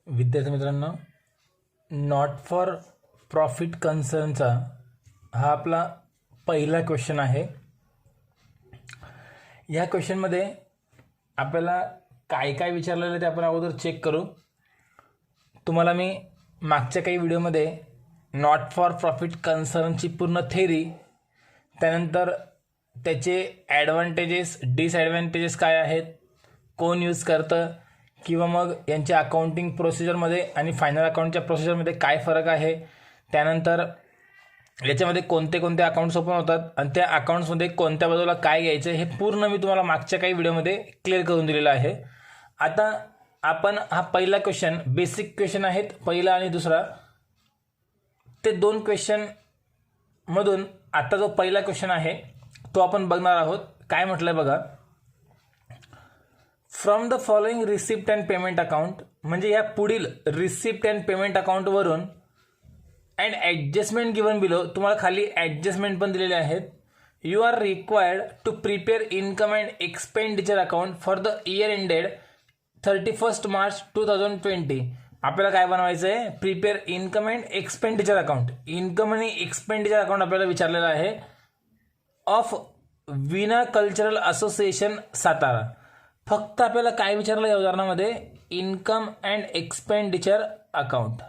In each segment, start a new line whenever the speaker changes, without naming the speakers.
विद्यार्थी मित्रांनो, not for profit कन्सर्नचा हा आपला पहिला क्वेश्चन आहे. या क्वेश्चनमध्ये आपल्याला काय काय विचारलेलं आहे ते आपण अगोदर चेक करू. तुम्हाला मी मागच्या काही व्हिडिओमध्ये नॉट फॉर प्रॉफिट कन्सर्नची पूर्ण थेरी, त्यानंतर त्याचे ॲडव्हान्टेजेस डिसॲडव्हान्टेजेस काय आहेत, कोण यूज करतं, किंवा मग यांच्या अकाउंटिंग प्रोसिजरमध्ये आणि फायनल अकाउंटच्या प्रोसिजरमध्ये काय फरक आहे, त्यानंतर याच्यामध्ये कोणते कोणते अकाउंट्स ओपन होतात आणि त्या अकाउंट्समध्ये कोणत्या बाजूला काय घ्यायचं हे पूर्ण मी तुम्हाला मागच्या काही व्हिडिओमध्ये क्लिअर करून दिलेलं आहे. आता आपण हा पहिला क्वेश्चन, बेसिक क्वेश्चन आहेत पहिला आणि दुसरा, ते दोन क्वेश्चन मधून आता जो पहिला क्वेश्चन आहे तो आपण बघणार आहोत. काय म्हटलंय बघा, from the following receipt and payment account, म्हणजे या पुढील रिसिप्ट अँड पेमेंट अकाउंटवरून अँड ॲडजस्टमेंट गिवन बिलो, तुम्हाला खाली ॲडजस्टमेंट पण दिलेले आहेत. You are required to prepare income and expenditure account for the year ended 31 March 2020. आपल्याला काय बनवायचं आहे, prepare income and expenditure account. Income आणि एक्सपेंडिचर अकाउंट आपल्याला विचारलेलं आहे ऑफ विना कल्चरल असोसिएशन सातारा. फक्त आपल्याला काय विचारलं या उदाहरणामध्ये, इन्कम अँड एक्सपेंडिचर अकाउंट.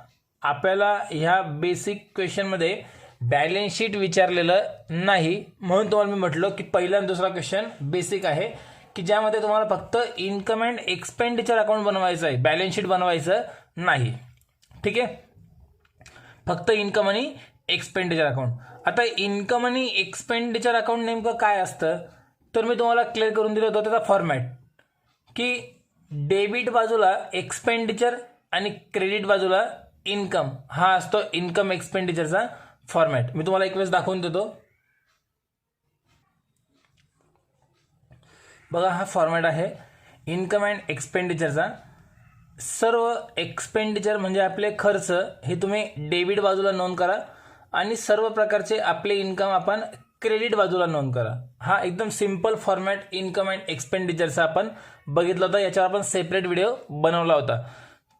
आपल्याला ह्या बेसिक क्वेश्चनमध्ये बॅलन्स शीट विचारलेलं नाही, म्हणून तुम्हाला मी म्हटलं की पहिला आणि दुसरा क्वेश्चन बेसिक आहे, की ज्यामध्ये तुम्हाला फक्त इन्कम अँड एक्सपेंडिचर अकाउंट बनवायचं आहे, बॅलन्स शीट बनवायचं नाही. ठीक आहे, फक्त इन्कम आणि एक्सपेंडिचर अकाउंट. आता इन्कम आणि एक्सपेंडिचर अकाउंट नेमकं काय असतं, तर मी तुम्हाला क्लिअर करून दिलं होतं त्याचा फॉर्मॅट, की डेबिट बाजूला एक्सपेंडिचर आणि क्रेडिट बाजूला इन्कम, हा असतो इन्कम एक्सपेंडिचरचा फॉर्मॅट. मी तुम्हाला एक वेळेस दाखवून देतो. बघा, हा फॉर्मॅट आहे इन्कम अँड एक्सपेंडिचरचा. सर्व एक्सपेंडिचर म्हणजे आपले खर्च हे तुम्ही डेबिट बाजूला नोंद करा आणि सर्व प्रकारचे आपले इन्कम आपण क्रेडिट बाजूला नोंद करा. हा एकदम सिंपल फॉर्मॅट इन्कम अँड एक्सपेंडिचरचा आपण बघितला होता, याच्यावर आपण सेपरेट व्हिडिओ बनवला होता.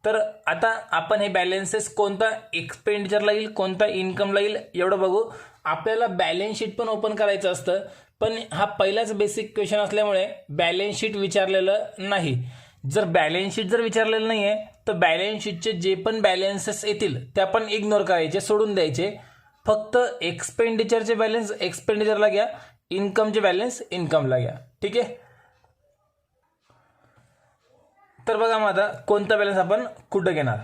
तर आता आपण हे बॅलन्सेस कोणता एक्सपेंडिचरला येईल कोणता इन्कमला येईल एवढं बघू. आपल्याला बॅलन्स शीट पण ओपन करायचं असतं, पण हा पहिलाच बेसिक क्वेश्चन असल्यामुळे बॅलन्स शीट विचारलेलं नाही. जर बॅलन्स शीट विचारलेलं नाही आहे तर बॅलन्स शीटचे जे पण बॅलन्सेस येतील ते आपण इग्नोर करायचे, सोडून द्यायचे. फक्त एक्सपेंडिचरचे बॅलन्स एक्सपेंडिचरला घ्या, इन्कमचे बॅलन्स इन्कमला घ्या. ठीक आहे, तर बघा मग आता कोणता बॅलन्स आपण कुठं घेणार.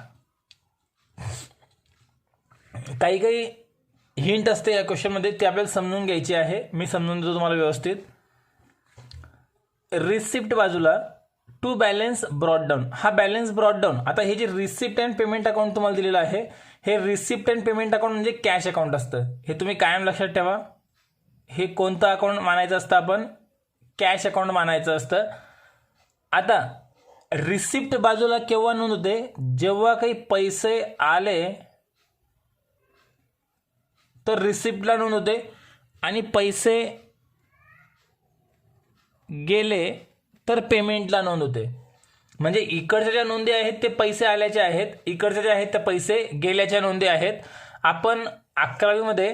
काही काही हिंट असते या क्वेश्चनमध्ये, ते आपल्याला समजून घ्यायची आहे. मी समजून देतो तुम्हाला व्यवस्थित. रिसिप्ट बाजूला टू बॅलन्स ब्रॉड डाऊन, हा बॅलन्स ब्रॉड डाऊन. आता हे जे रिसिप्ट अँड पेमेंट अकाउंट तुम्हाला दिलेलं आहे, हे रिसिप्ट अँड पेमेंट अकाउंट म्हणजे कॅश अकाउंट असतं. हे तुम्ही कायम लक्षात ठेवा. हे कोणतं अकाउंट मानायचं असतं, आपण कॅश अकाउंट मानायचं असतं. आता रिसिप्ट बाजूला केव्हा नोंद होते, जेव्हा काही पैसे आले तर रिसिप्टला नोंद होते आणि पैसे गेले तर पेमेंटला नोंद होते. म्हणजे इकडच्या ज्या नोंदी आहेत ते पैसे आल्याच्या आहेत, इकडच्या ज्या आहेत त्या पैसे गेल्याच्या नोंदी आहेत. आपण 11वीमध्ये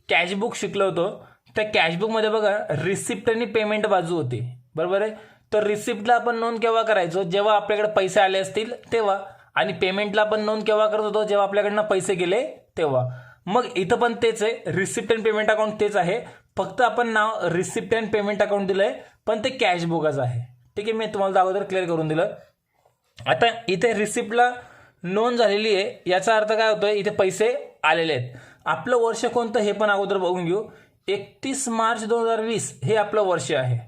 कॅशबुक शिकलो होतो, त्या कॅशबुकमध्ये बघा रिसिप्ट आणि पेमेंट बाजू होती, बरोबर आहे. तर रिसिप्टला आपण नोंद केव्हा करायचो, जेव्हा आपल्याकडे पैसे आले असतील तेव्हा, आणि पेमेंटला आपण नोंद केव्हा करत होतो, जेव्हा आपल्याकडनं पैसे गेले तेव्हा. मग इथं पण तेच आहे, रिसिप्ट अँड पेमेंट अकाउंट तेच आहे, फक्त आपण नाव रिसिप्ट अँड पेमेंट अकाउंट दिलंय, पण ते कॅशबुकच आहे. ठीक आहे, मी तुम्हाला अगोदर क्लिअर करून दिलं. आता इथे रिसिप्टला नोंद झालेली आहे, याचा अर्थ काय होतोय, इथे पैसे आलेले आहेत. आपलं वर्ष कोणतं हे पण अगोदर बघून घेऊ. 31 मार्च 2020 हे आपलं वर्ष आहे.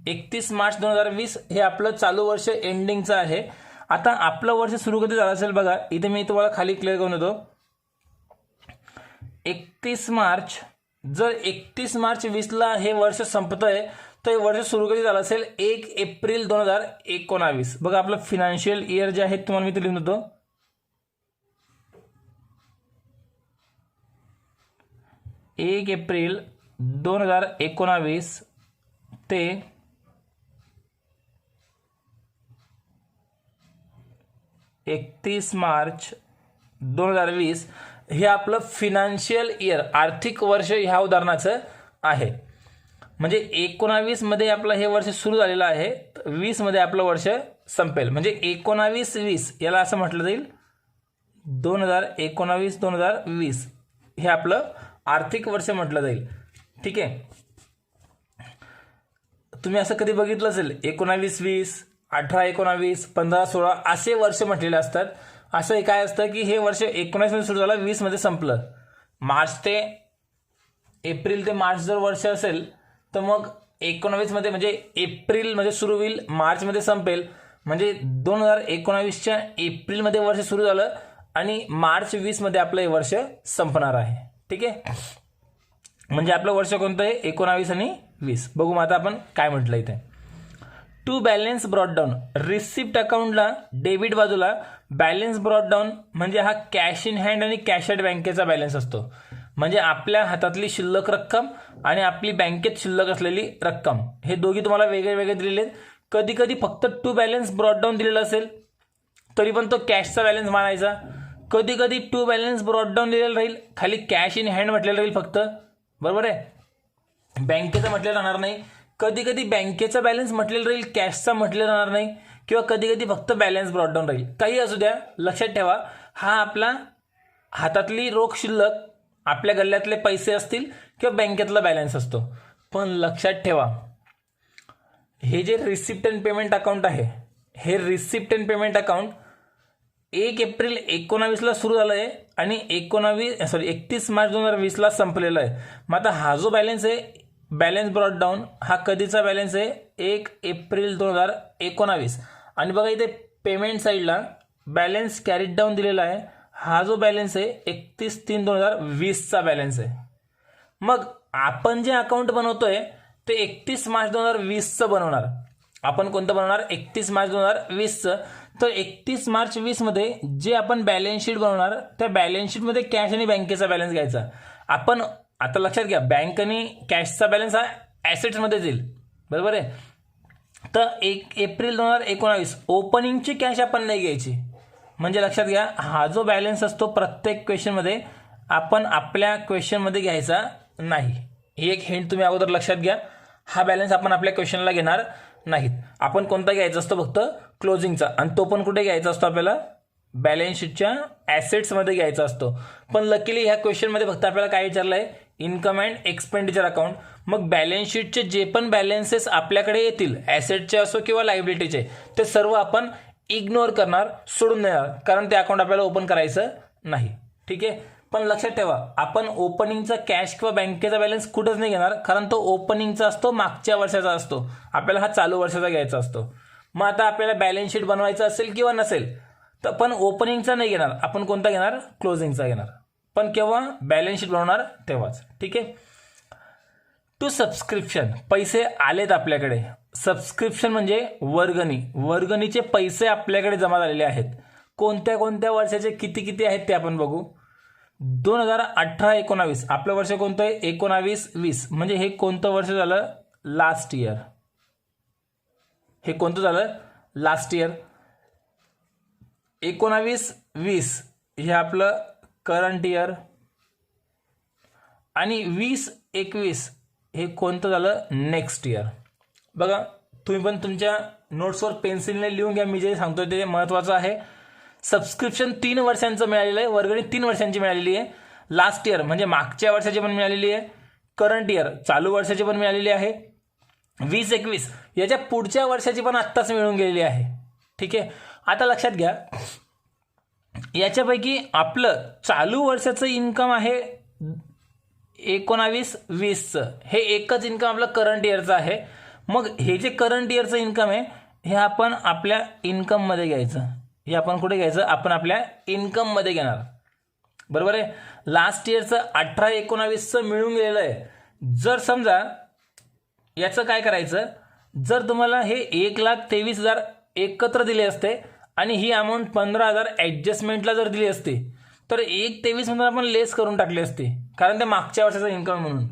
31 मार्च 2020 हे आपलं चालू वर्ष एंडिंगचं आहे. आता आपलं वर्ष सुरू कधी झालं असेल बघा, इथे मी तुम्हाला खाली क्लिअर करून देतो. 31 मार्च, जर 31 मार्च 20ला हे वर्ष संपतंय तर हे वर्ष सुरू कधी झालं असेल, 1 एप्रिल 2019. बघा आपलं फिनान्शियल इयर जे आहे तुम्हाला मी ते लिहून देतो. 1 एप्रिल 2019 ते 31 मार्च 2020 हे आपलं फिनान्शियल इयर, आर्थिक वर्ष ह्या उदाहरणाचं आहे. म्हणजे 19 मध्ये आपलं हे वर्ष सुरू झालेलं आहे, 20 मध्ये आपलं वर्ष संपेल. म्हणजे 19-20 याला असं म्हटलं जाईल 2019-2020 हे आपलं आर्थिक वर्ष म्हटलं जाईल. ठीक आहे. तुम्ही असं कधी बघितलं असेल 19-20, 18-19, 15-16 असे वर्ष म्हटलेले असतात. असं काय असतं की हे वर्ष 19 मध्ये सुरू झालं, 20 मध्ये संपलं. मार्च ते एप्रिल ते मार्च जर वर्ष असेल तर मग 19 मध्ये म्हणजे एप्रिल मध्ये सुरू होईल, मार्च मध्ये संपेल. म्हणजे 2019च्या एप्रिलमध्ये वर्ष सुरू झालं आणि मार्च 20 मध्ये आपलं हे वर्ष संपणार आहे. ठीक आहे. म्हणजे आपलं वर्ष कोणतं आहे? 19 आणि 20. बघू मग आता आपण काय म्हटलं इथे. To balance brought down, receipt अकाउंटला डेबिट बाजूला बॅलन्स ब्रॉट डाऊन म्हणजे हा कॅश इन हँड आणि कॅश ॲट बँकेचा बॅलन्स असतो. म्हणजे आपल्या हातातली शिल्लक रक्कम आणि आपली बँकेत शिल्लक असलेली रक्कम हे दोघी तुम्हाला वेगळे वेगळे दिलेले आहेत. कधी कधी फक्त टू बॅलन्स ब्रॉट डाऊन दिलेला असेल तरी पण तो कॅशचा बॅलन्स मानायचा. कधी कधी टू बॅलन्स ब्रॉट डाऊन दिलेला राहील, खाली कॅश इन हँड म्हटलेलं राहील फक्त, बरोबर आहे, बँकेचं म्हटलेलं राहणार नाही. कधी कधी बँकेचा बॅलन्स म्हटलेलं राहील, कॅशचा म्हटलेलं राहणार नाही, किंवा कधी कधी फक्त बॅलन्स ब्रॉट डाऊन राहील. काही असू द्या, लक्षात ठेवा हा आपला हातातली रोख शिल्लक, आपल्या गल्ल्यातले पैसे असतील किंवा बँकेतला बॅलन्स असतो. पण लक्षात ठेवा हे जे रिसिप्ट अँड पेमेंट अकाउंट आहे, हे receipt and payment account 1 April 19 सुरू झालं आहे आणि 31 मार्च 2020 संपलेलं आहे. मग आता हा जो बॅलन्स आहे, बॅलन्स ब्रॉट डाऊन, हा कधीचा बॅलन्स आहे? 1 एप्रिल 2019. आणि बघा इथे पेमेंट साईडला बॅलन्स कॅरीड डाऊन दिलेला आहे. हा जो बॅलन्स आहे 31/3/2020चा बॅलन्स आहे. मग आपण जे अकाउंट बनवतोय ते 31 मार्च 2020चं बनवणार. आपण कोणतं बनवणार? 31 मार्च 2020चं. तर 31 मार्च 20 मध्ये जे आपण बॅलन्स शीट बनवणार त्या बॅलन्स शीटमध्ये कॅश आणि बँकेचा बॅलन्स घ्यायचा. आपण आता लक्षात घ्या, बँक आणि कॅशचा बॅलन्स हा ॲसेट्समध्ये येईल, बरोबर आहे. तर 1 एप्रिल 2019 ओपनिंगची कॅश आपण नाही घ्यायची. म्हणजे लक्षात घ्या हा जो बॅलन्स असतो प्रत्येक क्वेश्चनमध्ये आपण आपल्या क्वेश्चनमध्ये घ्यायचा नाही. ही एक हिंट तुम्ही अगोदर लक्षात घ्या. हा बॅलन्स आपण आपल्या क्वेश्चनला घेणार नाहीत. आपण कोणता घ्यायचा असतो? फक्त क्लोजिंगचा. आणि तो पण कुठे घ्यायचा असतो? आपल्याला बॅलन्स शीटच्या ॲसेट्समध्ये घ्यायचा असतो. पण लकीली ह्या क्वेश्चनमध्ये फक्त आपल्याला काय विचारलं आहे? Income and expenditure account. मग बॅलन्स शीटचे जे पण बॅलन्सेस आपल्याकडे येतील, ॲसेटचे असो किंवा लायबिलिटीचे, ते सर्व आपण इग्नोर करणार, सोडून देणार, कारण ते अकाउंट आपल्याला ओपन करायचं नाही. ठीक आहे. पण लक्षात ठेवा आपण ओपनिंगचा कॅश किंवा बँकेचा बॅलन्स कुठंच नाही घेणार, कारण तो ओपनिंगचा असतो, मागच्या वर्षाचा असतो. आपल्याला हा चालू वर्षाचा घ्यायचा असतो. मग आता आपल्याला बॅलन्स शीट बनवायचं असेल किंवा नसेल तर पण ओपनिंगचा नाही घेणार, आपण कोणता घेणार? क्लोजिंगचा घेणार. पण केव्हा? बॅलन्स शीट बनवणार तेव्हाच. ठीक आहे. टू सबस्क्रिप्शन, पैसे आलेत आपल्याकडे. सबस्क्रिप्शन म्हणजे वर्गणी. वर्गणीचे पैसे आपल्याकडे जमा झालेले आहेत. कोणत्या कोणत्या वर्षाचे किती किती आहेत ते आपण बघू. 2018-19 आपलं वर्ष कोणतं आहे? 19-20. म्हणजे हे कोणतं वर्ष झालं? Last year. हे कोणतं झालं? Last year. 19-20 हे आपलं करंट इयर. आणि 20-21 हे कोणतं झालं? Next year. बघा तुम्ही पण तुमच्या नोट्सवर पेन्सिलने लिहून घ्या. मी जे सांगतोय ते महत्त्वाचं आहे. सबस्क्रिप्शन 3 वर्षांचं मिळालेलं आहे, वर्गणी 3 वर्षांची मिळालेली आहे. लास्ट इयर म्हणजे मागच्या वर्षाची पण मिळालेली आहे. करंट इयर चालू वर्षाची पण मिळालेली आहे. 20-21 याच्या पुढच्या वर्षाची पण आत्ताच मिळून गेलेली आहे. ठीक आहे. आता लक्षात घ्या याच्यापैकी आपलं चालू वर्षाचं इन्कम आहे 19-20चं. हे एकच इन्कम आपलं करंट इयरचं आहे. मग हे जे करंट इयरचं इन्कम आहे हे आपण आपल्या इन्कममध्ये घ्यायचं. हे आपण कुठे घ्यायचं? आपण आपल्या इन्कममध्ये घेणार, बरोबर आहे. लास्ट इयरचं 18-19चं मिळून गेलेलं आहे. जर समजा याचं काय करायचं, जर तुम्हाला हे 1,23,000 एकत्र दिले असते आणि ही अमाऊंट 15,000 ॲडजस्टमेंटला जर दिली असती तर 1,23 म्हणून आपण लेस करून टाकली असती, कारण ते मागच्या वर्षाचं इन्कम म्हणून.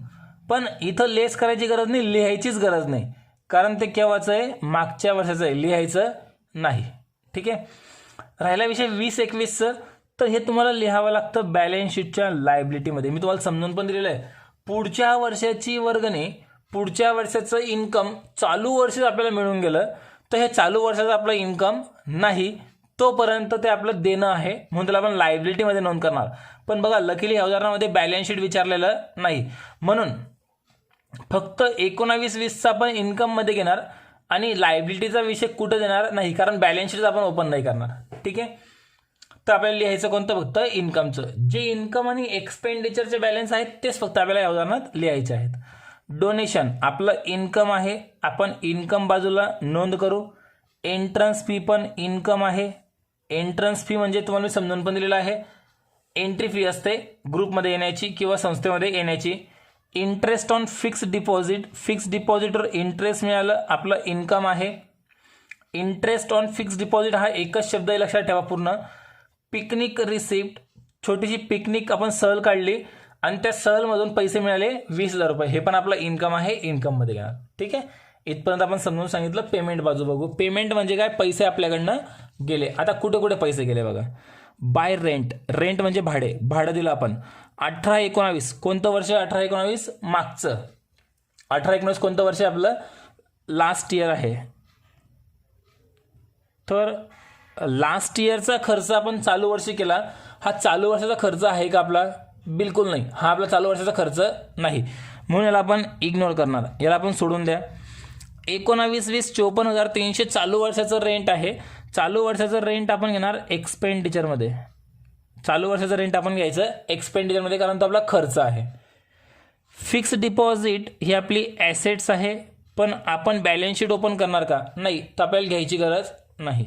पण इथं लेस करायची गरज नाही, लिहायचीच गरज नाही, कारण ते केव्हाचं आहे? मागच्या वर्षाचं आहे, लिहायचं नाही. ठीक आहे. राहिला विषय 20-21चं, तर हे तुम्हाला लिहावं लागतं बॅलन्स शीटच्या लायबिलिटीमध्ये. मी तुम्हाला समजून पण दिलेलं आहे. पुढच्या वर्षाची वर्गणी, पुढच्या वर्षाचं इन्कम चालू वर्षात आपल्याला मिळून गेलं तर हे चालू वर्षाचं आपलं इन्कम नाही, तोपर्यंत ते आपलं देणं आहे, म्हणून त्याला आपण लायबिलिटीमध्ये नोंद करणार. पण बघा लकीली या उदाहरणामध्ये बॅलन्स शीट विचारलेलं नाही, म्हणून फक्त 19-20चा आपण इन्कममध्ये घेणार आणि लायबिलिटीचा विषय कुठं देणार नाही, कारण बॅलन्स शीट आपण ओपन नाही करणार. ठीक आहे, तर आपल्याला लिहायचं कोणतं, फक्त इन्कमचं. जे इन्कम आणि एक्सपेंडिचरचे बॅलन्स आहेत तेच फक्त आपल्याला या उदाहरणात लिहायचे आहेत. डोनेशन आपलं इन्कम आहे, आपण इन्कम बाजूला नोंद करू. एंट्रन्स फी पण इन्कम आहे. एंट्रन्स फी म्हणजे तुम्हाला मी समजून पण दिलेलं आहे, एंट्री फी असते ग्रुपमध्ये येण्याची किंवा संस्थेमध्ये येण्याची. Interest on fix deposit, fix डिपॉझिटवर इंटरेस्ट मिळालं आपलं इन्कम आहे. इंटरेस्ट ऑन फिक्स डिपॉझिट हा एकच शब्द लक्षात ठेवा पूर्ण. पिकनिक रिसिप्ट, छोटीशी पिकनिक आपण सहल काढली आणि त्या सहलमधून पैसे मिळाले 20,000 रुपये, हे पण आपलं इन्कम आहे, इन्कममध्ये घेणार. ठीक आहे, इथपर्यंत आपण समजून सांगितलं. पेमेंट बाजू बघू. पेमेंट म्हणजे काय, पैसे आपल्याकडनं गेले. आता कुठे कुठे पैसे गेले बघा. बाय रेंट, रेंट म्हणजे भाडे, भाडं दिलं आपण. 18-19 कोणतं वर्ष, 18-19 मागचं. 18-19 कोणतं वर्ष आपलं, लास्ट इयर आहे. तर लास्ट इयरचा खर्च आपण चालू वर्षी केला, हा चालू वर्षाचा खर्च आहे का आपला, बिलकुल नाही, हा आपला चालू वर्षाचा खर्च नाही, म्हणून याला आपण इग्नोर करणार, याला आपण सोडून द्या. 19-20 54,300 चालू वर्षाचं रेंट आहे. चालू वर्षाचं रेंट आपण घेणार एक्सपेंडिचरमध्ये. चालू वर्षाचं रेंट आपण घ्यायचं एक्सपेंडिचरमध्ये, कारण तो आपला खर्च आहे. फिक्स डिपॉझिट ही आपली ॲसेट्स आहे, पण आपण बॅलन्स शीट ओपन करणार का, नाही, तर आपल्याला घ्यायची गरज नाही.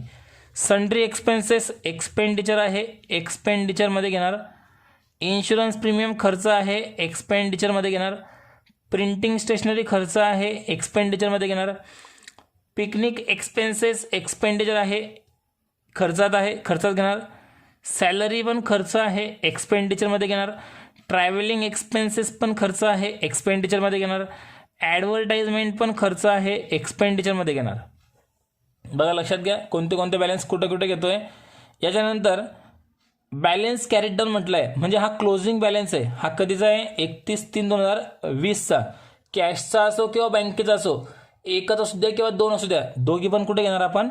सन्ड्री एक्सपेन्सेस एक्सपेंडिचर आहे, एक्सपेंडिचरमध्ये घेणार. इन्शुरन्स प्रीमियम खर्च आहे, एक्सपेंडिचरमध्ये घेणार. प्रिंटिंग स्टेशनरी खर्च आहे, एक्सपेंडिचरमध्ये घेणार. पिकनिक एक्सपेन्सेस एक्सपेंडिचर आहे, खर्चात आहे, खर्चात घेणार. सॅलरी पण खर्च आहे, एक्सपेंडिचरमध्ये घेणार. ट्रॅव्हलिंग एक्सपेन्सेस पण खर्च आहे, एक्सपेंडिचरमध्ये घेणार. ॲडव्हर्टाइजमेंट पण खर्च आहे, एक्सपेंडिचरमध्ये घेणार. बघा लक्षात घ्या कोणते कोणते बॅलन्स कुठे कुठे घेतोय. याच्यानंतर बॅलन्स कॅरीड डाऊन म्हटलं आहे, म्हणजे हा क्लोजिंग बॅलन्स आहे. हा कधीचा आहे, 31/3/2020चा. कॅशचा असो किंवा बँकेचा असो, एकच असू द्या किंवा दोन असू द्या, दोघी पण कुठे घेणार आपण,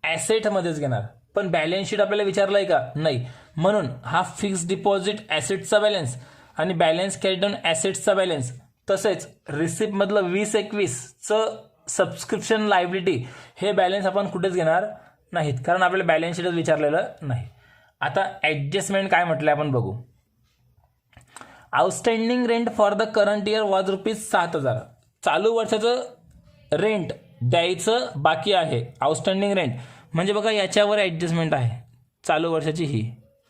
ॲसेटमध्येच घेणार. पण बॅलन्स शीट आपल्याला विचारलं आहे का, नाही, म्हणून हा फिक्स डिपॉझिट ॲसेटचा बॅलन्स आणि बॅलन्स कॅरीड डाऊन ॲसेटचा बॅलन्स, तसेच रिसिप्टमधलं 20-21चं सबस्क्रिप्शन लायबिलिटी हे बॅलन्स आपण कुठेच घेणार नाहीत, कारण आपल्याला बॅलन्स शीटच विचारलेलं नाही. आता ॲडजस्टमेंट काय म्हटलं आपण बघू. Outstanding rent for the current year was ₹7,000. चालू वर्षाचं रेंट द्यायचं बाकी आहे, आउटस्टँडिंग रेंट म्हणजे बघा याच्यावर ॲडजस्टमेंट आहे. चालू वर्षाची ही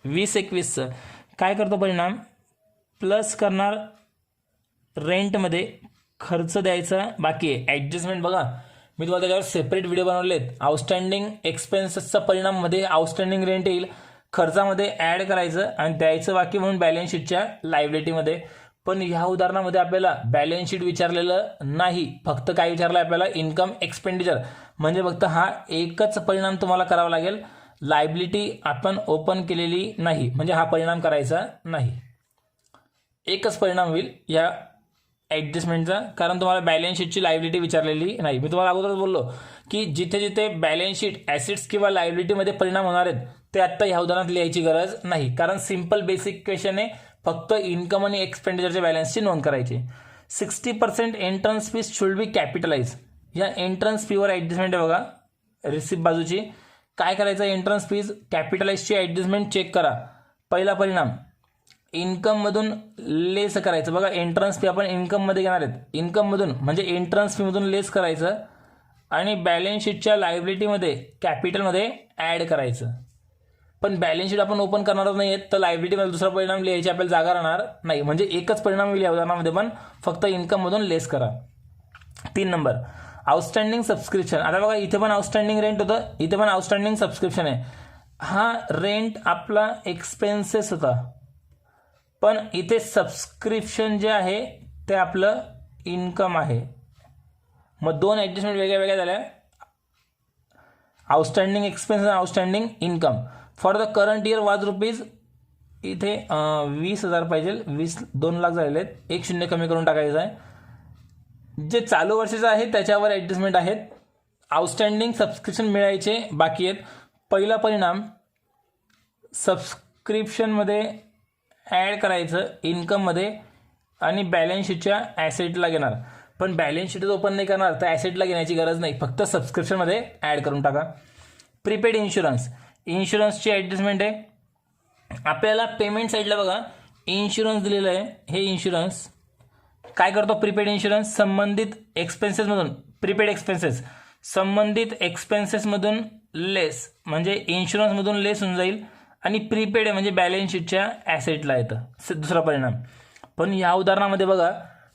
20-21चं काय करतो परिणाम, प्लस करणार रेंटमध्ये खर्च द्यायचा बाकी आहे. ॲडजस्टमेंट बघा मी तुम्हाला त्याच्यावर सेपरेट व्हिडिओ बनवले आहेत. आउटस्टँडिंग एक्सपेन्सेसचा परिणाममध्ये आउटस्टँडिंग रेंट येईल, खर्चामध्ये ॲड करायचं आणि द्यायचं बाकी म्हणून बॅलन्स शीटच्या लायबिलिटीमध्ये. पण ह्या उदाहरणामध्ये आपल्याला बॅलन्स शीट विचारलेलं नाही, फक्त काय विचारलं आपल्याला, इन्कम एक्सपेंडिचर. म्हणजे फक्त हा एकच परिणाम तुम्हाला करावा लागेल, लायबिलिटी आपण ओपन केलेली नाही, म्हणजे हा परिणाम करायचा नाही. एकच परिणाम होईल या ॲडजस्टमेंटचा, कारण तुम्हाला बॅलन्स शीटची लायबिलिटी विचारलेली नाही. मी तुम्हाला अगोदरच बोललो की जिथे जिथे बॅलन्स शीट ॲसेट्स किंवा लायबिलिटीमध्ये परिणाम होणार आहेत ते आत्ता ह्या उदाहरणात लिहायची गरज नाही, कारण सिम्पल बेसिक क्वेश्चन आहे, फक्त इन्कम आणि एक्सपेंडिचरच्या बॅलन्सची नोंद करायची. 60% entrance fees should be capitalise. या एंट्रन्स फीवर ॲडजस्टमेंट आहे बघा, रिसिप्ट बाजूची. काय करायचं, एंट्रन्स फीज कॅपिटलाइजची ॲडजस्टमेंट चेक करा. पहिला परिणाम, इन्कममधून लेस करायचं. बघा एंट्रन्स फी आपण इन्कममध्ये घेणार आहेत, इन्कममधून म्हणजे एंट्रन्स फीमधून लेस करायचं आणि बॅलन्स शीटच्या लायबिलिटीमध्ये कॅपिटलमध्ये ॲड करायचं. पण बॅलन्स शीट आपण ओपन करणारच नाही आहेत, तर लायबिलिटीमध्ये दुसरा परिणाम लिहायची आपल्याला जागा राहणार नाही, म्हणजे एकच परिणाम होईल या उदाहरणामध्ये, पण फक्त इन्कममधून लेस करा. 3 नंबर, आउटस्टँडिंग सबस्क्रिप्शन. आता बघा इथे पण आउटस्टँडिंग रेंट होतं, इथे पण आउटस्टँडिंग सबस्क्रिप्शन आहे. हा रेंट आपला एक्सपेन्सेस होता, पण इथे सबस्क्रिप्शन जे आहे ते आपलं इन्कम आहे. मग दोन ॲडजस्टमेंट वेगळ्या वेगळ्या झाल्या. आउटस्टँडिंग एक्सपेन्स आणि outstanding income for the current year वाज रुपीज, इथे 20,000 पाहिजे, 2 लाख झालेले आहेत, 1 शून्य कमी करून टाकायचं आहे. जे चालू वर्षाचं आहे त्याच्यावर ॲडजस्टमेंट आहेत. आउटस्टँडिंग सबस्क्रिप्शन मिळायचे बाकी आहेत. पहिला परिणाम सबस्क्रिप्शनमध्ये ॲड करायचं इन्कममध्ये आणि बॅलन्स शीटच्या ॲसेटला घेणार. पण बॅलन्स शीटच ओपन नाही करणार तर ॲसेटला घेण्याची गरज नाही, फक्त सबस्क्रिप्शनमध्ये ॲड करून टाका. प्रीपेड इन्शुरन्सची ॲडजस्टमेंट आहे. आपल्याला पेमेंट साईडला बघा इन्शुरन्स दिलेलं आहे. हे इन्शुरन्स काय करतो? प्रीपेड इन्शुरन्स संबंधित एक्सपेन्सेसमधून, प्रीपेड एक्सपेन्सेस संबंधित एक्सपेन्सेसमधून लेस, म्हणजे इन्शुरन्समधून लेस होऊन जाईल आणि प्रीपेड आहे म्हणजे बॅलन्स शीटच्या ॲसेटला येतं. दुसरा परिणाम. पण या उदाहरणामध्ये बघा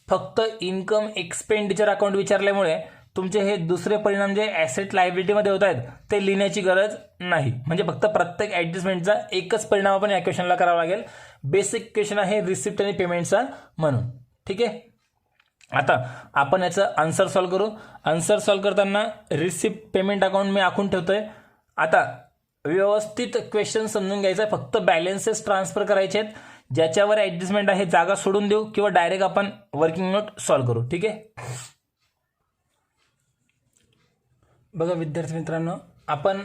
फक्त इन्कम एक्सपेंडिचर अकाउंट विचारल्यामुळे तुमचे हे दुसरे परिणाम जे ॲसेट लायबिलिटीमध्ये होत आहेत ते लिहिण्याची गरज नाही. म्हणजे फक्त प्रत्येक ॲडजस्टमेंटचा एकच परिणाम आपण या क्वेश्चनला करावा लागेल. बेसिक क्वेश्चन आहे रिसिप्ट आणि पेमेंटचा म्हणून. ठीक आहे, आता आपण याचं आन्सर सॉल्व करू. आन्सर सॉल्व करताना रिसिप्ट पेमेंट अकाउंट मी आखून ठेवतोय. आता व्यवस्थित क्वेश्चन समजून घ्यायचा, फक्त बॅलन्सेस ट्रान्सफर करायचे आहेत. ज्याच्यावर ॲडजस्टमेंट आहे जागा सोडून देऊ किंवा डायरेक्ट आपण वर्किंग नोट सॉल्व करू. ठीक आहे, बघा विद्यार्थी मित्रांनो, आपण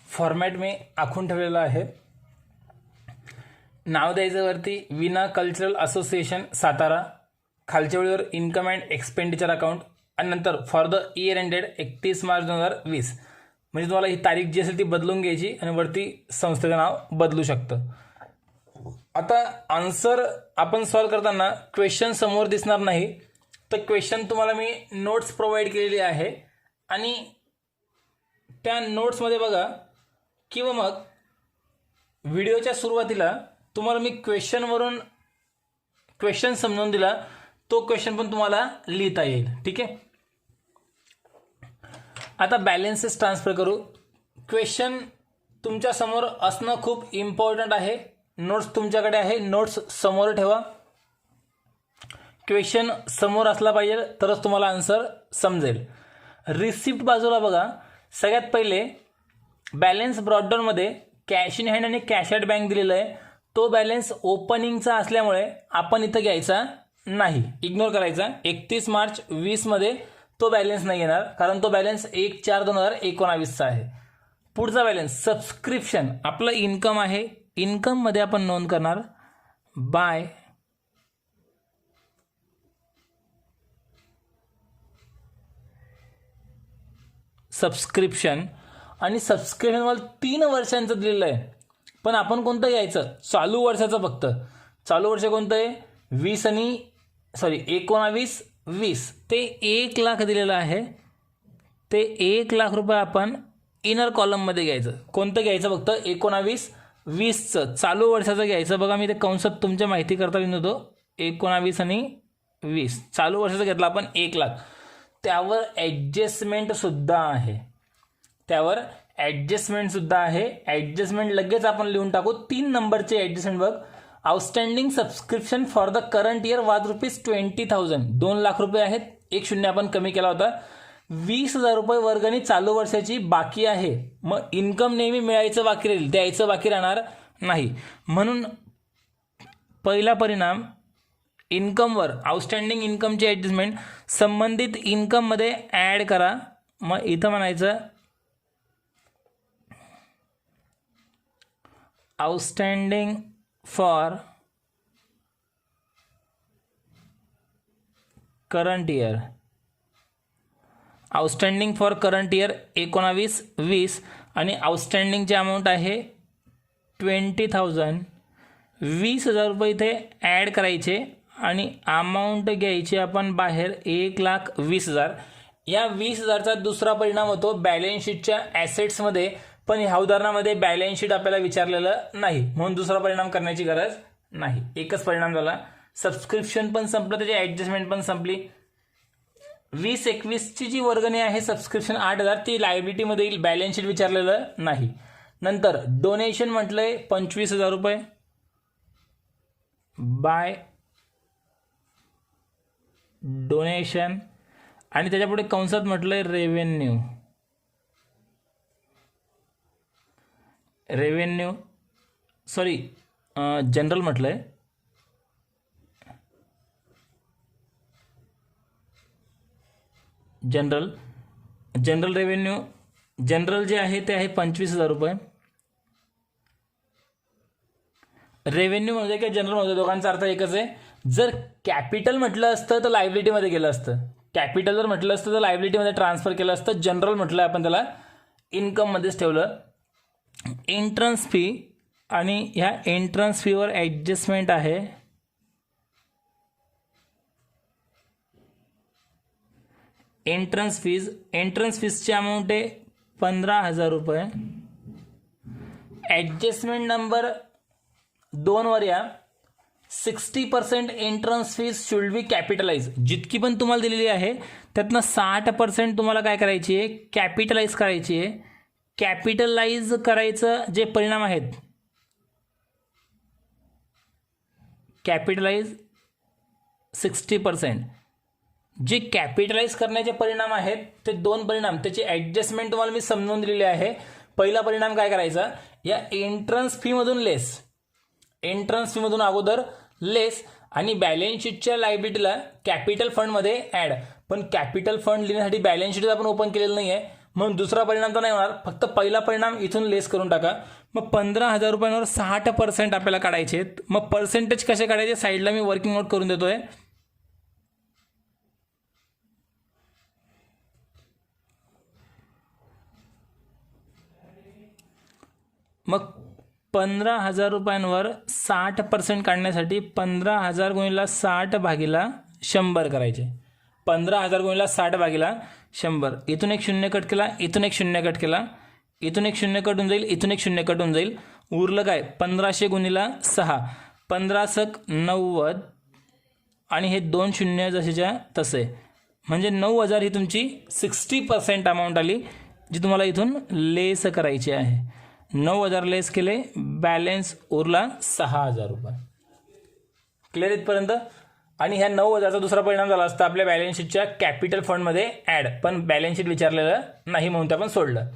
फॉर्मॅट मी आखून ठेवलेला आहे. नाव द्यायचं वरती विना कल्चरल असोसिएशन सातारा, खालच्या वेळेवर इन्कम अँड एक्सपेंडिचर अकाउंट आणि नंतर for the year ended 31 March 2020. म्हणजे तुम्हाला ही तारीख जी असेल ती बदलून घ्यायची आणि वरती संस्थेचं नाव बदलू शकतं. आता आन्सर आपण सॉल्व करताना क्वेश्चन समोर दिसणार नाही, तर क्वेश्चन तुम्हाला मी नोट्स प्रोव्हाइड केलेली आहे आणि त्या नोट्समध्ये बघा किंवा मग व्हिडिओच्या सुरुवातीला तुम्हाला मी क्वेश्चनवरून क्वेश्चन समजून दिला, तो क्वेश्चन पण तुम्हाला लिहिता येईल. ठीक आहे, आता बॅलन्सेस ट्रान्सफर करू. क्वेश्चन तुमच्या समोर असणं खूप इम्पॉर्टंट आहे. नोट्स तुमच्याकडे आहे, नोट्स समोर ठेवा. क्वेश्चन समोर असला पाहिजे तरच तुम्हाला आन्सर समजेल. रिसिप्ट बाजूला बघा, सगळ्यात पहिले बॅलन्स ब्रॉडडाऊनमध्ये कॅश इन हँड आणि कॅश ॲट बँक दिलेला आहे. तो बॅलन्स ओपनिंगचा असल्यामुळे आपण इथं घ्यायचा नाही, इग्नोर करायचा. 31 मार्च 20 मध्ये तो बॅलन्स नाही येणार, कारण तो बॅलन्स 1/4/2019चा आहे. पुढचा बॅलन्स सबस्क्रिप्शन, आपलं इन्कम आहे, इन्कममध्ये आपण नोंद करणार बाय सबस्क्रिप्शन. आणि सबस्क्रिप्शन मला 3 वर्षांचं दिलेलं आहे, पण आपण कोणतं घ्यायचं? चालू वर्षाचं फक्त. चालू वर्ष कोणतं आहे? 19-20 ते 1 लाख दिलेलं आहे. ते 1 लाख रुपये आपण इनर कॉलममध्ये घ्यायचं. कोणतं घ्यायचं? फक्त 19-20चं चालू वर्षाचं घ्यायचं. बघा मी ते कंसात तुमच्या माहिती करता लिहित होतो. 19 आणि 20 चालू वर्षाचं घेतलं आपण 1 लाख. त्यावर ॲडजस्टमेंट सुद्धा आहे, त्यावर ॲडजस्टमेंट सुद्धा आहे. ॲडजस्टमेंट लगेच आपण लिहून टाकू. 3 नंबरचे ॲडजस्टमेंट बघ. Outstanding subscription for the current year वाज ₹20,000. 2 लाख रुपये आहेत, 1 शून्य आपण कमी केला होता. 20,000 रुपये वर्गणी चालू वर्षाची बाकी आहे. मग इन्कम नेहमी मिळायचं बाकी राहील, द्यायचं बाकी राहणार नाही. म्हणून पहिला परिणाम इन्कमवर आउटस्टँडिंग इन्कमची ॲडजस्टमेंट संबंधित इन्कममध्ये ॲड करा. मग इथं म्हणायचं outstanding for current year. Outstanding for current year 19-20 आणि आउटस्टँडिंगचे अमाऊंट आहे 20,000. 20,000 रुपये इथे ॲड करायचे आणि अमाऊंट घ्यायची आपण बाहेर 1,20,000. या 20,000चा दुसरा परिणाम होतो बॅलन्स शीटच्या ॲसेट्समध्ये, पण ह्या उदाहरणामध्ये बॅलन्स शीट आपल्याला विचारलेलं नाही, म्हणून दुसरा परिणाम करण्याची गरज नाही. एकच परिणाम झाला. सबस्क्रिप्शन पण संपलं, त्याची ॲडजस्टमेंट पण संपली. 20-21ची जी वर्गणी आहे सबस्क्रिप्शन 8,000 ती लायबिलिटीमध्ये येईल, बॅलन्स शीट विचारलेलं नाही. नंतर डोनेशन म्हटलंय 25,000 रुपये बाय डोनेशन आणि त्याच्यापुढे कंसात म्हटलंय रेव्हेन्यू. रेव्हेन्यू सॉरी जनरल म्हटलं आहे, जनरल रेव्हेन्यू जनरल जे आहे ते आहे 25,000 रुपये. रेव्हेन्यू म्हणजे काय जनरल म्हणजे दोघांचा अर्थ एकच आहे. जर कॅपिटल म्हटलं असतं तर लायबिलिटीमध्ये गेलं असतं, कॅपिटल जर म्हटलं असतं तर लायबिलिटीमध्ये ट्रान्सफर केलं असतं. जनरल म्हटलं आपण त्याला इन्कममध्येच ठेवलं. एंट्रन्स फी आणि ह्या एंट्रन्स फीवर ॲडजस्टमेंट आहे. एंट्रन्स फीजची अमाऊंट आहे 15,000 रुपये. ॲडजस्टमेंट नंबर 2 वर या. 60% entrance fees should be capitalise. जितकी पण तुम्हाला दिलेली आहे त्यातनं 60% तुम्हाला काय करायची आहे, कॅपिटलाइज करायची आहे. कॅपिटलाइज करायचं जे परिणाम आहेत, कॅपिटलाइज 60%. जे कॅपिटलाइज करण्याचे परिणाम आहेत ते 2 परिणाम, त्याची ॲडजस्टमेंट तुम्हाला मी समजून दिलेली आहे. पहिला परिणाम काय करायचा, या एंट्रन्स फीमधून लेस, एंट्रन्स फीमधून अगोदर लेस आणि बॅलन्स शीटच्या लायबिलिटीला कॅपिटल फंडमध्ये ॲड. पण कॅपिटल फंड लिहिण्यासाठी बॅलन्स शीट आपण ओपन केलेलं नाही आहे, म्हणून दुसरा परिणाम तर नाही होणार. फक्त पहिला परिणाम इथून लेस करून टाका. मग 15,000 रुपयांवर 60% आपल्याला काढायचे आहेत. मग पर्सेंटेज कसे काढायचे साईडला मी वर्किंग नोट करून देतोय. मग 15,000 रुपयांवर 60% काढण्यासाठी 15,000 गुणिले 60 भागिला 100 करायचे. 15,000 गुणिले 60 भागिला 100. इथून एक शून्य कट केला, इथून एक शून्य कट केला, इथून एक शून्य कट होऊन जाईल, इथून एक शून्य कट होऊन जाईल. उरलं काय, 1500 गुणिले 6, 15 90 आणि हे 2 शून्य जसेच्या तसे, म्हणजे 9,000 ही तुमची 60% अमाऊंट आली, जी तुम्हाला इथून लेस करायची आहे. 9,000 लेस केले, बॅलन्स उरला 6,000 रुपये. क्लिअर इथपर्यंत. आणि ह्या 9,000चा दुसरा परिणाम झाला असता आपल्या बॅलन्स शीटच्या कॅपिटल फंडमध्ये ॲड, पण बॅलन्स शीट विचारलेलं नाही म्हणून ते आपण सोडलं.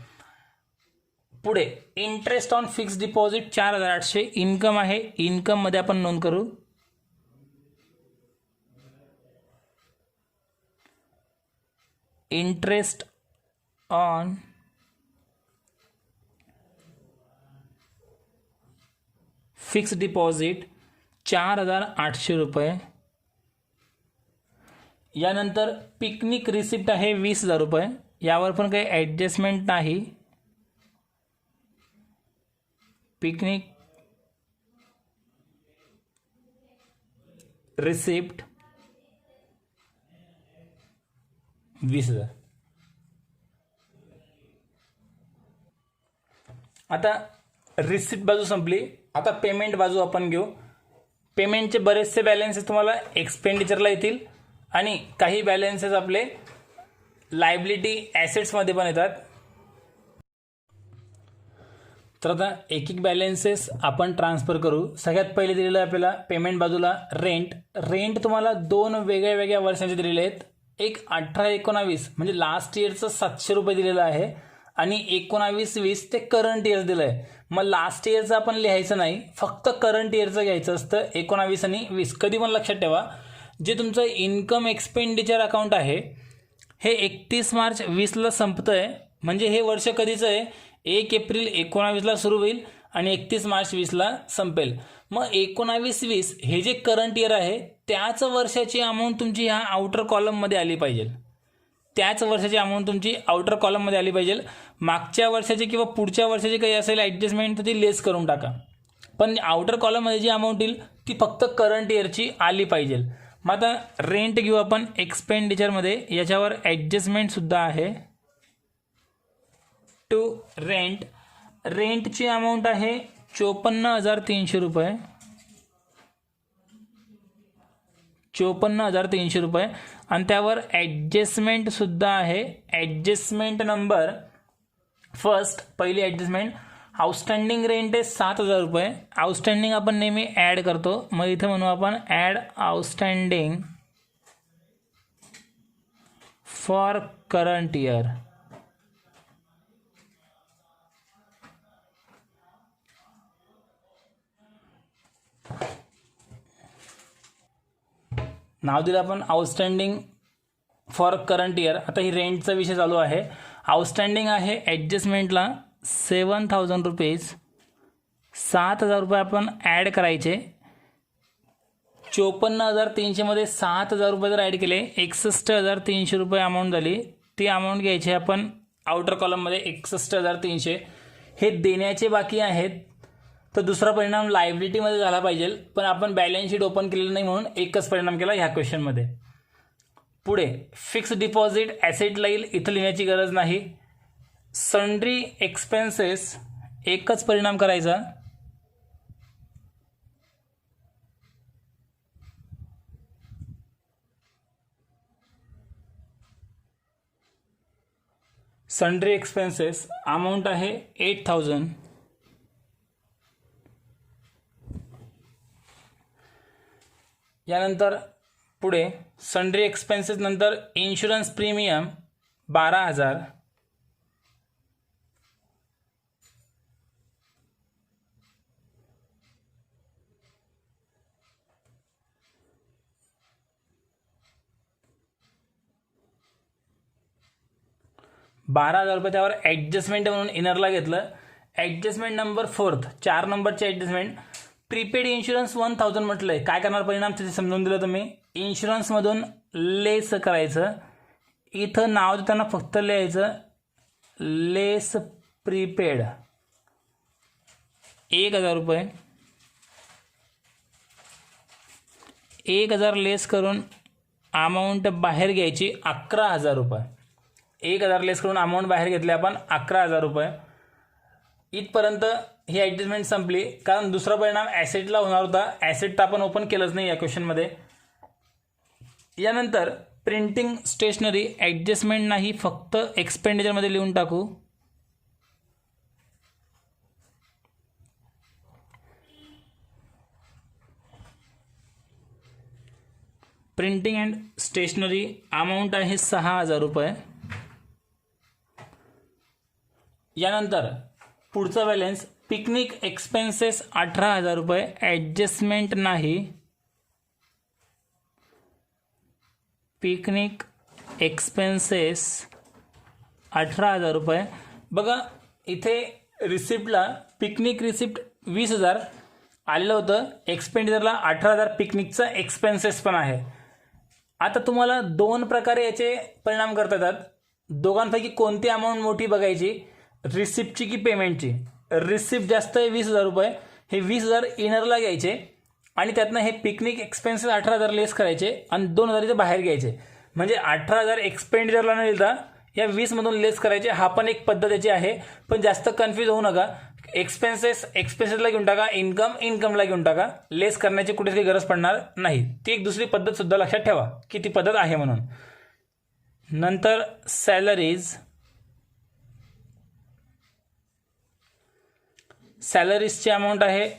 पुढे interest on fixed deposit 4,800 income आहे. इन्कममध्ये आपण नोंद करू इंटरेस्ट ऑन फिक्स्ड डिपॉझिट 4,800 रुपये. यानंतर पिकनिक रिसिप्ट आहे 20,000 रुपये. यावर पण काही ॲडजस्टमेंट नाही. Picnic receipt 20,000. आता रिसिप्ट बाजू संपली, आता पेमेंट बाजू आपण घेऊ. पेमेंटचे बरेचसे बॅलन्सेस तुम्हाला एक्सपेंडिचरला येतील आणि काही बॅलन्सेस आपले लायबिलिटी ॲसेट्समध्ये पण येतात. तर आता एक एक बॅलन्सेस आपण ट्रान्सफर करू. सगळ्यात पहिले दिलेलं आहे आपल्याला पेमेंट बाजूला रेंट तुम्हाला 2 वेगळ्या वेगळ्या वर्षांचे दिलेले आहेत. एक 18-19 म्हणजे लास्ट इयरचं 700 रुपये दिलेलं आहे आणि 19-20 ते करंट इयर दिलं आहे. मग लास्ट इयरचं आपण लिहायचं नाही, फक्त करंट इयरचं घ्यायचं असतं. 19 आणि 20 कधी पण लक्षात ठेवा. जे तुमचं इन्कम एक्सपेंडिचर अकाउंट आहे हे 31 मार्च 20ला संपतं आहे, म्हणजे हे वर्ष कधीचं आहे, 1 एप्रिल 19ला सुरू होईल आणि 31 मार्च 20ला संपेल. मग 19-20 हे जे करंट इयर आहे त्याच वर्षाची अमाऊंट तुमची ह्या आउटर कॉलममध्ये आली पाहिजे. त्याच वर्षाची अमाऊंट तुमची आउटर कॉलममध्ये आली पाहिजे. मागच्या वर्षाची किंवा पुढच्या वर्षाची काही असेल ॲडजस्टमेंट तर ती लेस करून टाका, पण आउटर कॉलममध्ये जी अमाऊंट येईल ती फक्त करंट इयरची आली पाहिजे. मग आता रेंट घेऊ आपण एक्सपेंडिचरमध्ये. याच्यावर ॲडजस्टमेंटसुद्धा आहे. टू रेंटची अमाऊंट आहे 54,300 रुपये. 54,300 रुपये आणि त्यावर ॲडजस्टमेंटसुद्धा आहे. ॲडजस्टमेंट नंबर फर्स्ट, पहिली ॲडजस्टमेंट आउटस्टँडिंग रेंट आहे 7,000 रुपये. आउटस्टँडिंग आपण नेहमी ॲड करतो, मग इथे म्हणू आपण add outstanding for current year. नाव दिलं आपण आउटस्टँडिंग फॉर करंट इयर. आता ही रेंटचा विषय चालू आहे. आउटस्टँडिंग आहे ॲडजस्टमेंटला 7,000 रुपीज. 7,000 रुपये आपण ॲड करायचे. 54,300 मध्ये 7,000 रुपये जर ॲड केले 61,300 रुपये अमाऊंट झाली. ती अमाऊंट घ्यायची आपण आउटर कॉलममध्ये 61,300. हे देण्याचे बाकी आहेत. तर दुसरा परिणाम लायबिलिटीमध्ये झाला पाहिजे, पण आपण बॅलन्स शीट ओपन केलेलं नाही म्हणून एकच परिणाम केला ह्या क्वेश्चनमध्ये. पुढे फिक्स डिपॉझिट ॲसेट लाईल, इथं लिहिण्याची गरज नाही. सन्ड्री एक्सपेन्सेस एकच परिणाम करायचा. सन्ड्री एक्सपेन्सेस अमाऊंट आहे 8,000. यानंतर पुढे सन्ड्री एक्सपेन्सेस नंतर इन्शुरन्स प्रीमियम 12,000. ₹12,000 त्यावर ॲडजस्टमेंट म्हणून इनरला घेतलं. ॲडजस्टमेंट नंबर 4, 4 नंबरचे ॲडजस्टमेंट प्रीपेड इन्शुरन्स 1,000 म्हटलं आहे. काय करणार परिणाम तिथे समजून दिलं तुम्ही. इन्शुरन्समधून लेस करायचं. इथं नाव देताना फक्त लिहायचं लेस प्रीपेड 1,000 रुपये. 1,000 लेस करून अमाऊंट बाहेर घ्यायची 11,000 रुपये. 1,000 लेस करून अमाऊंट बाहेर घेतली आपण 11,000 रुपये. इथपर्यंत ही ॲडजस्टमेंट संपली. कारण दुसरा परिणाम ॲसेटला होणार होता. ॲसेट तर आपण ओपन केलंच नाही या क्वेश्चनमध्ये. यानंतर प्रिंटिंग स्टेशनरी ॲडजस्टमेंट नाही, फक्त एक्सपेंडिचरमध्ये लिहून टाकू. प्रिंटिंग अँड स्टेशनरी अमाऊंट आहे 6,000 रुपये. यानंतर पुढचा बॅलन्स पिकनिक एक्सपेन्सेस 18,000 रुपये. ॲडजस्टमेंट नाही. पिकनिक एक्सपेन्सेस 18,000 रुपये. बघा इथे रिसिप्टला पिकनिक रिसिप्ट 20,000 आलेलं होतं. एक्सपेंडिचरला 18,000 पिकनिकचा एक्सपेन्सेस पण आहे. आता तुम्हाला 2 प्रकारे याचे परिणाम करता येतात. दोघांपैकी कोणती अमाऊंट मोठी बघायची, रिसिप्टची की पेमेंटची. रिसिप्ट जास्त आहे 20,000 रुपये. हे 20,000 इनरला घ्यायचे आणि त्यातनं हे पिकनिक एक्सपेन्सेस 18,000 लेस करायचे आणि 2,000 इथे बाहेर घ्यायचे. म्हणजे 18,000 एक्सपेंडिचरला न देता या 20मधून लेस करायचे. हा पण एक पद्धत याची आहे, पण जास्त कन्फ्यूज होऊ नका. एक्सपेन्सेसला घेऊन टाका, इन्कमला घेऊन टाका. लेस करण्याची कुठेच काही गरज पडणार नाही. ती एक दुसरी पद्धत सुद्धा लक्षात ठेवा की ती पद्धत आहे म्हणून. नंतर सॅलरीजची अमाऊंट आहे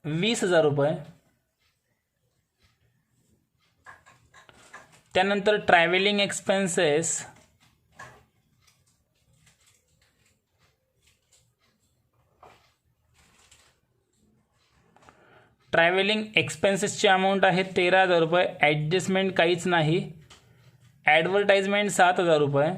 20,000 रुपये. त्यानंतर ट्रॅव्हलिंग एक्सपेन्सेस ची अमाऊंट आहे 13,000 रुपये. ॲडजस्टमेंट काहीच नाही. ॲडव्हर्टाइजमेंट 7,000 रुपये.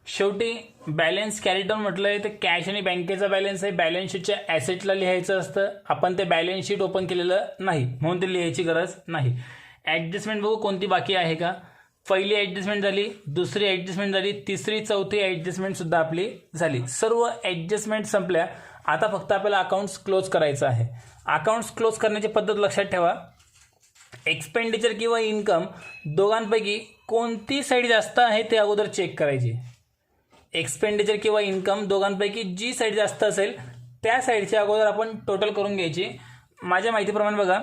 शेवटी बॅलन्स कॅरीडाऊन म्हटलं आहे तर कॅश आणि बँकेचा बॅलन्स आहे. बॅलन्स शीटच्या ॲसेटला लिहायचं असतं. आपण ते बॅलन्स शीट ओपन केलेलं नाही म्हणून ते लिहायची गरज नाही. ॲडजस्टमेंट बघू कोणती बाकी आहे का. पहिली ॲडजस्टमेंट झाली, दुसरी ॲडजस्टमेंट झाली, तिसरी चौथी ॲडजस्टमेंटसुद्धा आपली झाली. सर्व ॲडजस्टमेंट संपल्या. आता फक्त आपल्याला अकाउंट्स क्लोज करायचं आहे. अकाउंट्स क्लोज करण्याची पद्धत लक्षात ठेवा. एक्सपेंडिचर किंवा इन्कम दोघांपैकी कोणती साईड जास्त आहे ते अगोदर चेक करायची. एक्सपेंडिचर किंवा इन्कम दोघांपैकी जी साईड जास्त असेल त्या साईडची अगोदर आपण टोटल करून घ्यायची. माझ्या माहितीप्रमाणे बघा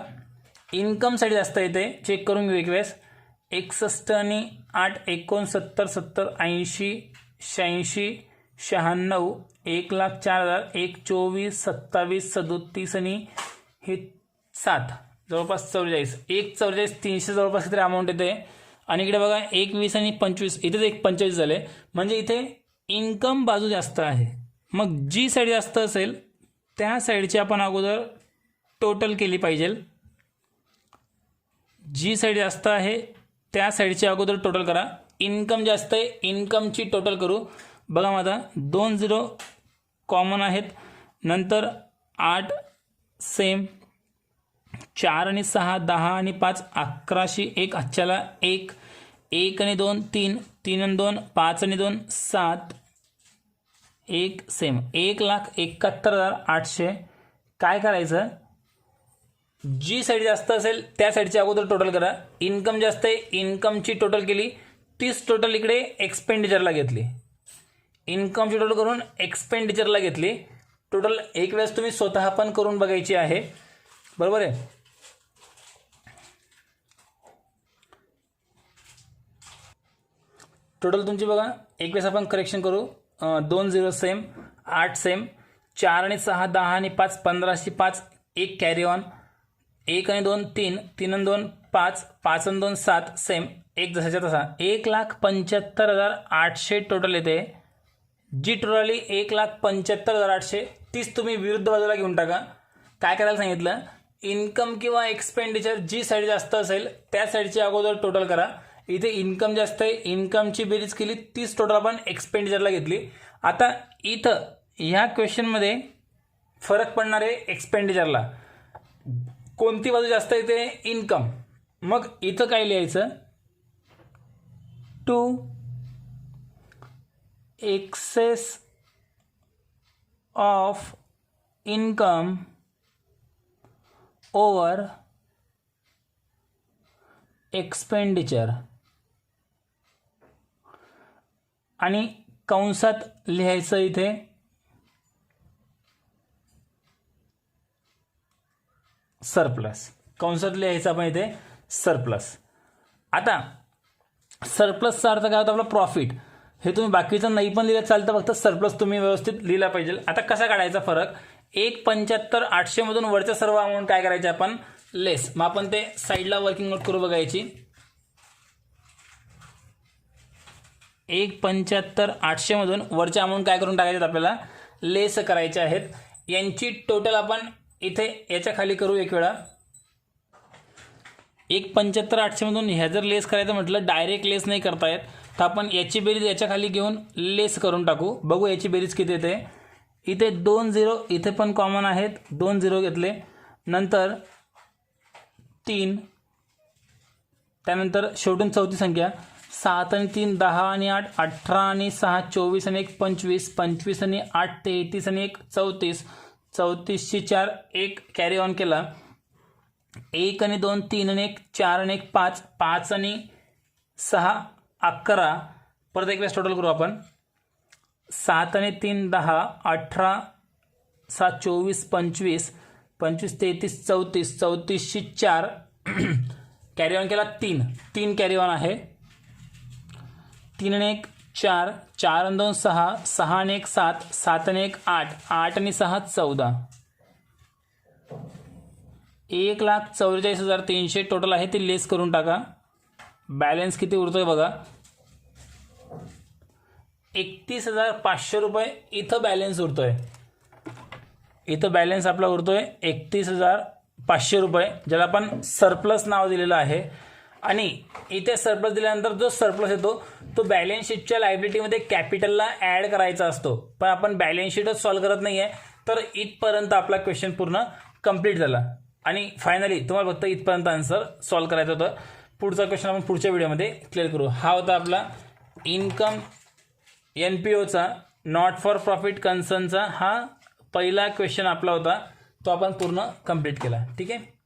इन्कम साईड जास्त येते, चेक करून घेऊ एक वेळेस. 61 आणि 8 69 70 80 86 96 1,04,000 1 24 27 37 आणि हे 7 जवळपास 44 1 44 300 जवळपास किती अमाऊंट येते.
आणि इकडे बघा 1 20 आणि 25, इथेच एक 45 झाले, म्हणजे इथे इन्कम बाजू जास्त आहे. मग जी साईड जास्त असेल त्या साईडची आपण अगोदर टोटल केली पाहिजे. जी साईड जास्त आहे त्या साईडची अगोदर टोटल करा. इन्कम जास्त आहे, इन्कमची टोटल करू. बघा माझा 2 0 कॉमन आहेत, नंतर 8 सेम, 4 आणि 6 10 आणि 5 11शी 1 आजच्याला 1 1 आणि 2 3 3 आणि 2 5 आणि 2 7 1 सेम 1,71,800. काय करायचं, जी साईड जास्त असेल त्या साईडची अगोदर टोटल करा. इन्कम जास्त आहे, इन्कमची टोटल केली, 30 टोटल इकडे एक्सपेंडिचरला घेतली. इन्कमची टोटल करून एक्सपेंडिचरला घेतली. टोटल एक वेळेस तुम्ही स्वतः पण करून बघायची आहे, बरोबर आहे. टोटल तुमची बघा एक वेळेस आपण करेक्शन करू. 2 0 सेम, 8 सेम, 4 आणि 6 10 आणि 5 15शी 5 1 कॅरी ऑन, 1 आणि 2 3 3 आणि 2 5 5 आणि 2 7 सेम 1 जसाच्या तसा. 1,75,800 टोटल येते. जी टोटल आली 1,75,800. तीच तुम्ही विरुद्ध बाजूला घेऊन टाका. काय करायला सांगितलं, इन्कम किंवा एक्सपेंडिचर जी साईड जास्त असेल त्या साईडची अगोदर टोटल करा. इथे इन्कम जास्त आहे, इन्कमची बेरीज केली, 30 टोटल आपण एक्सपेंडिचरला घेतली. आता इथं ह्या क्वेश्चनमध्ये फरक पडणार आहे एक्सपेंडिचरला. कोणती बाजू जास्त आहे ते इन्कम. मग इथं काय लिहायचं, to excess of income over expenditure, आणि कंसात लिहायचं इथे सरप्लस. कंसात लिहायचं आपण इथे सरप्लस. आता सरप्लसचा अर्थ काय होता आपला प्रॉफिट. हे तुम्ही बाकीचं नाही पण लिहिलं चालतं, फक्त सरप्लस तुम्ही व्यवस्थित लिहिला पाहिजे. आता कसा काढायचा फरक, 1,75,800 मधून वरच्या सर्व अमाऊंट काय करायचे आपण लेस. मग आपण ते साईडला वर्किंग नोट करू बघायची. 1,75,800 मधून वरच्या अमाऊंट काय करून टाकायचे आपल्याला लेस करायचे आहेत. यांची टोटल आपण इथे याच्या खाली करू एक वेळा. 1,75,800 मधून ह्या जर लेस करायचं म्हटलं डायरेक्ट लेस नाही करता येत, तर आपण याची बेरीज याच्या खाली घेऊन लेस करून टाकू. बघू याची बेरीज किती येते. इथे 2 0 इथे पण कॉमन आहेत, 2 0 घेतले, नंतर 3, त्यानंतर शेवटून चौथी संख्या 7 आणि 3 10 आणि 8 18 आणि 6 24 आणि 1 25 25 आणि 8 33 आणि 1 34 34शी 4 1 कॅरी ऑन केला. 1 आणि 2 3 आणि 1 4 आणि 1 5 5 आणि 6 11. परत एक वेळेस टोटल करू आपण. 7 आणि 3 10 18 7 24 25 25 33 34 34शी 4 कॅरी ऑन केला. 3 कॅरी ऑन आहे. 3 आणि 1 4 4 आणि 2 6 6 आणि 1 7 7 आणि 1 8 8 आणि 6 14. 1,44,300 टोटल आहे, ते लेस करून टाका. बॅलन्स किती उरतोय बघा, 31,500 रुपये इथं बॅलन्स उरतोय. इथं बॅलन्स आपला उरतोय 31,500 रुपये, ज्याला आपण सरप्लस नाव दिलेलं आहे. आणि इथे सरप्लस दिल्यानंतर जो सरप्लस येतो तो बॅलन्स शीटच्या लायबिलिटीमध्ये कॅपिटलला ॲड करायचा असतो. पण आपण बॅलन्स शीटच सॉल्व करत नाही आहे, तर इथपर्यंत आपला क्वेश्चन पूर्ण कंप्लीट झाला. आणि फायनली तुम्हाला फक्त इथपर्यंत आन्सर सॉल्व करायचं होतं. पुढचा क्वेश्चन आपण पुढच्या व्हिडिओमध्ये क्लिअर करू. हा होता आपला इन्कम NPOचा नॉट फॉर प्रॉफिट कन्सर्नचा हा पहिला क्वेश्चन आपला होता, तो आपण पूर्ण कंप्लीट केला. ठीक आहे.